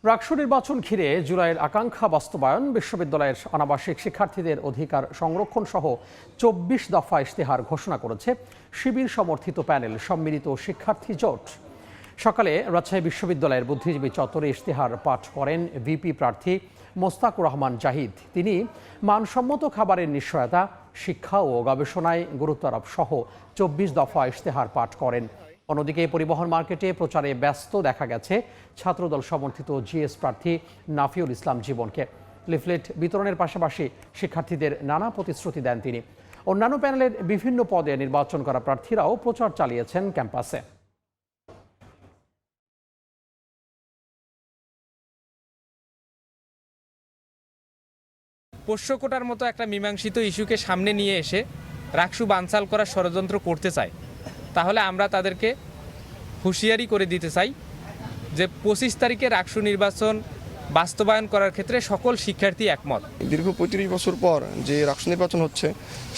রাকসু নির্বাচন ঘিরে জুলাইয়ের আকাঙ্ক্ষা বাস্তবায়ন, বিশ্ববিদ্যালয়ের অনাবাসিক শিক্ষার্থীদের অধিকার সংরক্ষণ সহ ২৪ দফা ইশতেহার ঘোষণা করেছে শিবির সমর্থিত প্যানেল সম্মিলিত শিক্ষার্থী জোট। সকালে রাজশাহী বিশ্ববিদ্যালয়ের বুদ্ধিজীবী চত্বরে ইশতেহার পাঠ করেন ভিপি প্রার্থী মোস্তাকুর রহমান জাহিদ। তিনি মানসম্মত খাবারের নিশ্চয়তা, শিক্ষা ও গবেষণায় গুরুত্ব আরোপ সহ ২৪ দফা ইশতেহার পাঠ করেন। অন্যদিকে পরিবহন মার্কেটে প্রচারে ব্যস্ত দেখা গেছে ছাত্রদল সমর্থিত জিএস প্রার্থী নাফিউল ইসলাম জীবনকে। লিফলেট বিতরণের পাশাপাশি শিক্ষার্থীদের নানা প্রতিশ্রুতি দেন তিনি। অন্যান্য প্যানেলের বিভিন্ন পদে নির্বাচন করা প্রার্থীরাও প্রচার চালিয়েছেন ক্যাম্পাসে। পোষ্য কোটার মতো একটা মীমাংসিত ইস্যুকে সামনে নিয়ে এসে রাকসু বানচাল করার ষড়যন্ত্র করতে চায়, তাহলে আমরা তাদেরকে হুঁশিয়ারি করে দিতে চাই যে ২৫ তারিখে রাকসু নির্বাচন বাস্তবায়ন করার ক্ষেত্রে সকল শিক্ষার্থী একমত। দীর্ঘ ৩৫ বছর পর যে রাকসু নির্বাচন হচ্ছে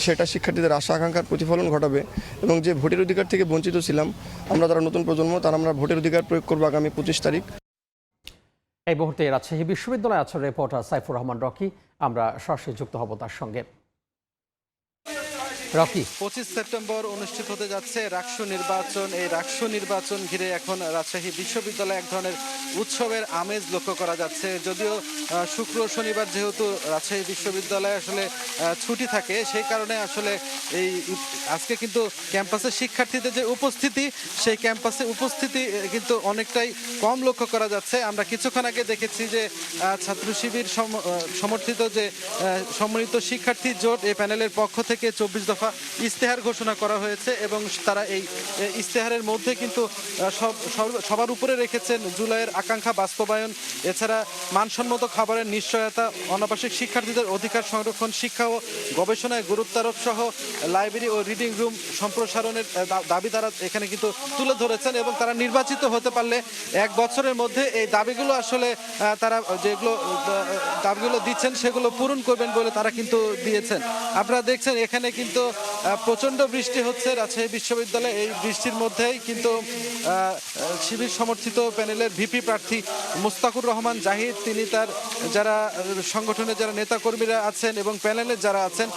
সেটা শিক্ষার্থীদের আশা আকাঙ্ক্ষার প্রতিফলন ঘটাবে এবং যে ভোটের অধিকার থেকে বঞ্চিত ছিলাম আমরা, যারা নতুন প্রজন্ম, তারা আমরা ভোটের অধিকার প্রয়োগ করবো আগামী ২৫ তারিখ। এই মুহূর্তে রাজশাহী বিশ্ববিদ্যালয়ে আছেন রিপোর্টার সাইফুর রহমান রকি। আমরা সরাসরি যুক্ত হব তার সঙ্গে। রকি, ২৫ সেপ্টেম্বর অনুষ্ঠিত হতে যাচ্ছে রাকসু নির্বাচন। এই রাকসু নির্বাচন ঘিরে এখন রাজশাহী বিশ্ববিদ্যালয়ে এক ধরনের উৎসবের আমেজ লক্ষ্য করা যাচ্ছে। যদিও শুক্র শনিবার যেহেতু রাজশাহী বিশ্ববিদ্যালয়ে আসলে ছুটি থাকে, সেই কারণে আসলে এই আজকে কিন্তু ক্যাম্পাসের শিক্ষার্থীদের যে উপস্থিতি, সেই ক্যাম্পাসে উপস্থিতি কিন্তু অনেকটাই কম লক্ষ্য করা যাচ্ছে। আমরা কিছুক্ষণ আগে দেখেছি যে ছাত্র শিবির সমর্থিত যে সম্মিলিত শিক্ষার্থী জোট, এই প্যানেলের পক্ষ থেকে ২৪ দফা ইশতেহার ঘোষণা করা হয়েছে এবং তারা এই ইশতেহারের মধ্যে কিন্তু সবার উপরে রেখেছেন জুলাইয়ের আকাঙ্ক্ষা বাস্তবায়ন, এছাড়া মানসম্মত খাবারের নিশ্চয়তা, অনাবাসিক শিক্ষার্থীদের অধিকার সংরক্ষণ, শিক্ষা ও গবেষণায় গুরুত্ব আরোপ সহ লাইব্রেরি ও রিডিং রুম সম্প্রসারণের দাবি তারা এখানে কিন্তু তুলে ধরেছেন। এবং তারা নির্বাচিত হতে পারলে ১ বছরের মধ্যে এই দাবিগুলো আসলে তারা যেগুলো দাবিগুলো দিচ্ছেন সেগুলো পূরণ করবেন বলে তারা কিন্তু দিয়েছেন। আপনারা দেখছেন এখানে কিন্তু প্রচণ্ড বৃষ্টি হচ্ছে রাজশাহী বিশ্ববিদ্যালয়ে। এই বৃষ্টির মধ্যেই কিন্তু শিবির সমর্থিত প্যানেলের ভিপি প্রার্থী মোস্তাকুর রহমান জাহিদ, তিনি তার যারা সংগঠনের যারা নেতাকর্মীরা আছেন এবং প্যানেলের যারা আছেন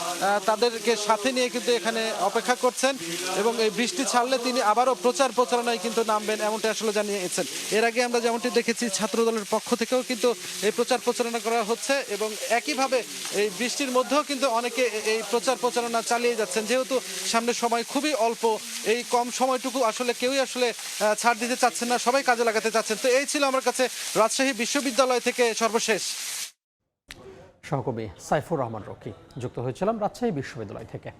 তাদেরকে সাথে নিয়ে কিন্তু এখানে অপেক্ষা করছেন এবং এই বৃষ্টি ছাড়লে তিনি আবারও প্রচারণায় কিন্তু নামবেন, এমনটা আসলে জানিয়েছেন। এর আগে আমরা যেমনটি দেখেছি ছাত্রদলের পক্ষ থেকেও কিন্তু এই প্রচারণা করা হচ্ছে এবং একইভাবে এই বৃষ্টির মধ্যেও কিন্তু অনেকে এই প্রচারণা চালিয়ে যাচ্ছেন। যেহেতু সামনে সময় খুবই অল্প, এই কম সময়টুকু আসলে কেউই আসলে ছাড় দিতে চাচ্ছেন না, সবাই কাজে লাগাতে চাচ্ছেন। তো এই ছিল আমার কাছে রাজশাহী বিশ্ববিদ্যালয় থেকে সর্বশেষ। সহকর্মী সাইফুর রহমান রকি যুক্ত হয়েছিলাম রাজশাহী বিশ্ববিদ্যালয় থেকে।